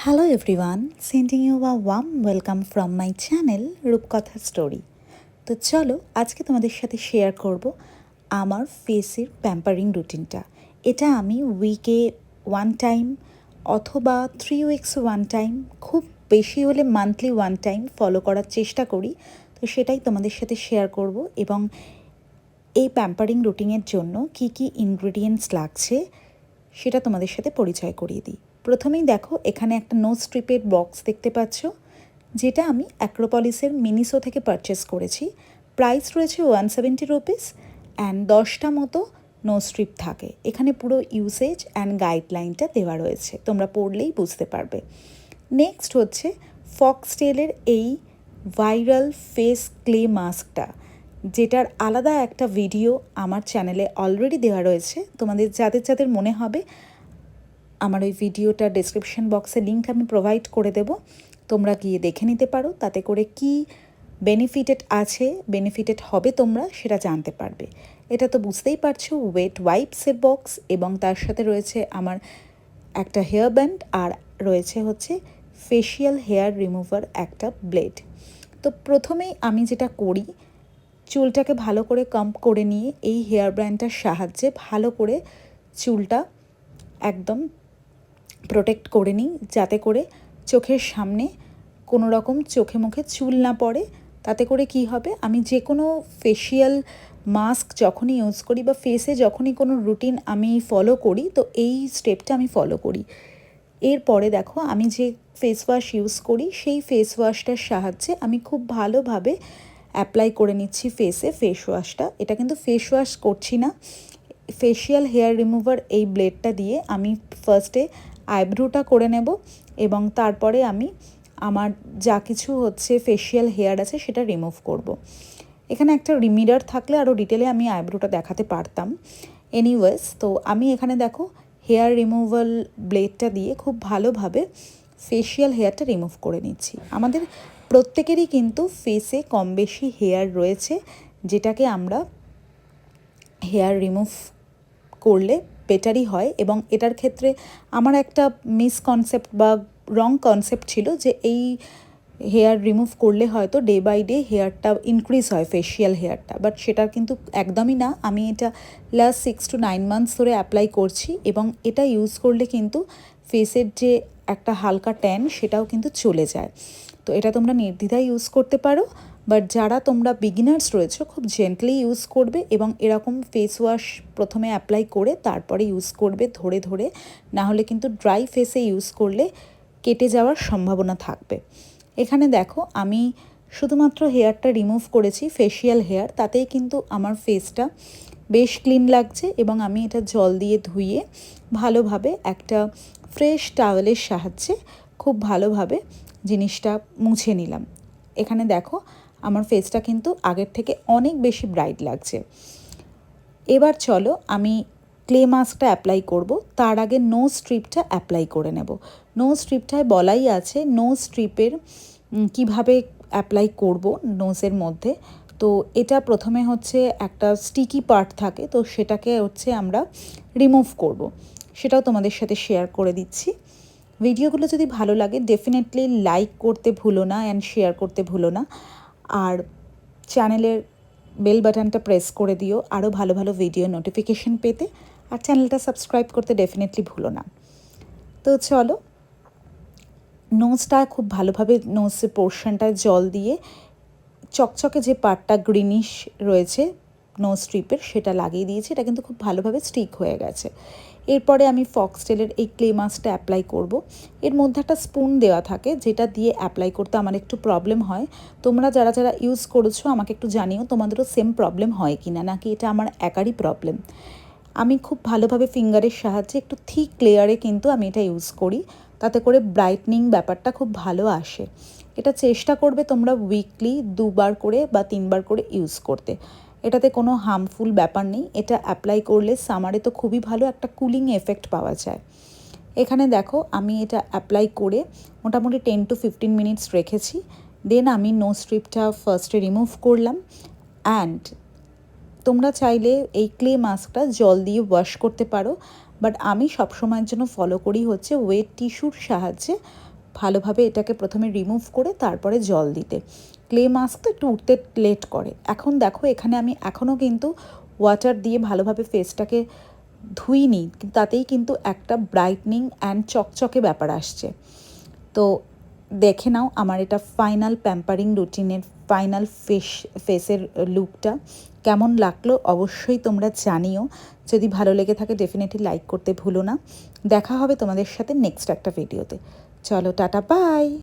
Hello everyone, sending you a warm welcome from my channel রূপকথা story. তো চলো আজকে তোমাদের সাথে শেয়ার করব আমার ফেসের প্যাম্পারিং রুটিনটা। এটা আমি উইকে 1 টাইম অথবা 3 উইকস 1 টাইম, খুব বেশি হলে মান্থলি 1 টাইম ফলো করার চেষ্টা করি। তো সেটাই তোমাদের সাথে শেয়ার করব এবং এই প্যাম্পারিং রুটিনের জন্য কি কি ইনগ্রেডিয়েন্টস লাগছে সেটা তোমাদের সাথে পরিচয় করিয়ে দিই। প্রথমেই দেখো, এখানে একটা নো স্ট্রিপের বক্স দেখতে পাচ্ছ, যেটা আমি অ্যাক্রোপলিসের মিনিসো থেকে পারচেস করেছি। প্রাইস রয়েছে 170 রুপিস অ্যান্ড 10টা মতো নো স্ট্রিপ থাকে। এখানে পুরো ইউসেজ অ্যান্ড গাইডলাইনটা দেওয়া রয়েছে, তোমরা পড়লেই বুঝতে পারবে। নেক্সট হচ্ছে ফক্সটেলের এই ভাইরাল ফেস ক্লে মাস্কটা, যেটার আলাদা একটা ভিডিও আমার চ্যানেলে অলরেডি দেওয়া রয়েছে। তোমাদের যাদের যাদের মনে হবে, আমার ওই ভিডিওটা ডেসক্রিপশন বক্সে লিঙ্ক আমি প্রোভাইড করে দেব, তোমরা গিয়ে দেখে নিতে পারো। তাতে করে কি বেনিফিটেড হবে তোমরা সেটা জানতে পারবে। এটা তো বুঝতেই পারছো, ওয়েট ওয়াইপসের বক্স, এবং তার সাথে রয়েছে আমার একটা হেয়ার ব্যান্ড, আর রয়েছে হচ্ছে ফেশিয়াল হেয়ার রিমুভার একটা ব্লেড। তো প্রথমেই আমি যেটা করি, চুলটাকে ভালো করে কাম্প করে নিয়ে এই হেয়ার ব্যান্ডটার সাহায্যে ভালো করে চুলটা একদম প্রোটেক্ট করে নিই, যাতে করে চোখের সামনে কোনো রকম চোখে মুখে চুল না পড়ে। তাতে করে কি হবে, আমি যে কোনো ফেশিয়াল মাস্ক যখনই ইউজ করি বা ফেসে যখনই কোনো রুটিন আমি ফলো করি, তো এই স্টেপটা আমি ফলো করি। এরপরে দেখো, আমি যে ফেস ওয়াশ ইউজ করি সেই ফেস ওয়াশটার সাহায্যে আমি খুব ভালোভাবে অ্যাপ্লাই করে নিচ্ছি ফেসে ফেস ওয়াশটা। এটা কিন্তু ফেস ওয়াশ করছি না, ফেশিয়াল হেয়ার রিমুভার এই ব্লেডটা দিয়ে আমি ফার্স্টে আইব্রোটা করে নেব, এবং তারপরে আমি আমার যা কিছু হচ্ছে ফেশিয়াল হেয়ার আছে সেটা রিমুভ করব। এখানে একটা মিরর থাকলে আরও ডিটেলে আমি আইব্রোটা দেখাতে পারতাম। এনিওয়েজ, তো আমি এখানে দেখো হেয়ার রিমুভাল ব্লেডটা দিয়ে খুব ভালোভাবে ফেশিয়াল হেয়ারটা রিমুভ করে নিচ্ছি। আমাদের প্রত্যেকেরই কিন্তু ফেসে কম বেশি হেয়ার রয়েছে, যেটাকে আমরা হেয়ার রিমুভ করলে বেটারই হয়। এবং এটার ক্ষেত্রে আমার একটা মিসকনসেপ্ট বা রং কনসেপ্ট ছিল যে এই হেয়ার রিমুভ করলে হয়তো ডে বাই ডে হেয়ারটা ইনক্রিজ হয়, ফেশিয়াল হেয়ারটা, বাট সেটা কিন্তু একদমই না। আমি এটা লাস্ট 6 to 9 মান্থস ধরে অ্যাপ্লাই করছি, এবং এটা ইউজ করলে কিন্তু ফেসের যে একটা হালকা ট্যান সেটাও কিন্তু চলে যায়। তো এটা তোমরা নির্দ্বিধায় ইউজ করতে পারো, বাট যারা তোমরা বিগিনার্স রয়েছো খুব জেন্টলি ইউজ করবে, এবং এরকম ফেস ওয়াশ প্রথমে অ্যাপ্লাই করে তারপরে ইউজ করবে ধরে ধরে, না হলে কিন্তু ড্রাই ফেসে ইউজ করলে কেটে যাওয়ার সম্ভাবনা থাকবে। এখানে দেখো, আমি শুধুমাত্র হেয়ারটা রিমুভ করেছি, ফেশিয়াল হেয়ার, তাতেই কিন্তু আমার ফেসটা বেশ ক্লিন লাগছে, এবং আমি এটা জল দিয়ে ধুয়ে ভালোভাবে একটা ফ্রেশ টাওয়েলের সাহায্যে খুব ভালোভাবে জিনিসটা মুছে নিলাম। এখানে দেখো, আমার ফেসটা কিন্তু আগের থেকে অনেক বেশি ব্রাইট লাগছে। এবার চলো আমি ক্লে মাস্কটা অ্যাপ্লাই করব, তার আগে নো স্ট্রিপটা অ্যাপ্লাই করে নেব। নো স্ট্রিপটায় বলাই আছে নো স্ট্রিপের কিভাবে অ্যাপ্লাই করব নোজের মধ্যে। তো এটা প্রথমে হচ্ছে একটা স্টিকি পার্ট থাকে, তো সেটাকে হচ্ছে আমরা রিমুভ করব, সেটাও তোমাদের সাথে শেয়ার করে দিচ্ছি। ভিডিওগুলো যদি ভালো লাগে ডেফিনেটলি লাইক করতে ভুলো না অ্যান্ড শেয়ার করতে ভুলো না, আর চ্যানেলের বেল বাটনটা প্রেস করে দিও আরও ভালো ভালো ভিডিও নোটিফিকেশন পেতে, আর চ্যানেলটা সাবস্ক্রাইব করতে ডেফিনেটলি ভুলো না। তো চলো, নোজটা খুব ভালোভাবে নোজের পোর্শনটায় জল দিয়ে চকচকে যে পার্টটা গ্রিনিশ রয়েছে নোজ স্ট্রিপের সেটা লাগিয়ে দিয়েছি। এটা কিন্তু খুব ভালোভাবে স্টিক হয়ে গেছে। এরপরে আমি ফক্সটেলের এই ক্লে মাস্কটা অ্যাপ্লাই করব। এর মধ্যে একটা স্পুন দেওয়া থাকে, যেটা দিয়ে অ্যাপ্লাই করতে আমার একটু প্রবলেম হয়। তোমরা যারা যারা ইউজ করেছো আমাকে একটু জানিও তোমাদেরও সেম প্রবলেম হয় কি না, নাকি এটা আমার একারই প্রবলেম। আমি খুব ভালোভাবে ফিঙ্গারের সাহায্যে একটু থিক লেয়ারে কিন্তু আমি এটা ইউজ করি, তাতে করে ব্রাইটনিং ব্যাপারটা খুব ভালো আসে। এটা চেষ্টা করবে তোমরা উইকলি 2বার করে বা 3বার করে ইউজ করতে। এটাতে কোনো হার্মফুল ব্যাপার নেই। এটা অ্যাপ্লাই করলে সামারে তো খুবই ভালো একটা কুলিং এফেক্ট পাওয়া যায়। এখানে দেখো, আমি এটা অ্যাপ্লাই করে মোটামুটি 10 to 15 মিনিটস রেখেছি। দেন আমি নো স্ট্রিপটা ফার্স্টে রিমুভ করলাম। অ্যান্ড তোমরা চাইলে এই ক্লে মাস্কটা জল দিয়ে ওয়াশ করতে পারো, বাট আমি সবসময়ের জন্য ফলো করি হচ্ছে ওয়েট টিস্যুর সাহায্যে ভালোভাবে এটাকে প্রথমে রিমুভ করে তারপরে জল দিতে। ক্লে মাস্ক তো একটু উঠতে লেট করে। এখন দেখো এখানে আমি এখনও কিন্তু ওয়াটার দিয়ে ভালোভাবে ফেসটাকে ধুইনি, তাতেই কিন্তু একটা ব্রাইটনিং অ্যান্ড চকচকে ব্যাপার আসছে। তো দেখে নাও আমার এটা ফাইনাল প্যাম্পারিং রুটিনের ফাইনাল ফেসের লুকটা কেমন লাগলো অবশ্যই তোমরা জানিও। যদি ভালো লেগে থাকে ডেফিনেটলি লাইক করতে ভুলো না। দেখা হবে তোমাদের সাথে নেক্সট একটা ভিডিওতে। চলো টাটা, বাই।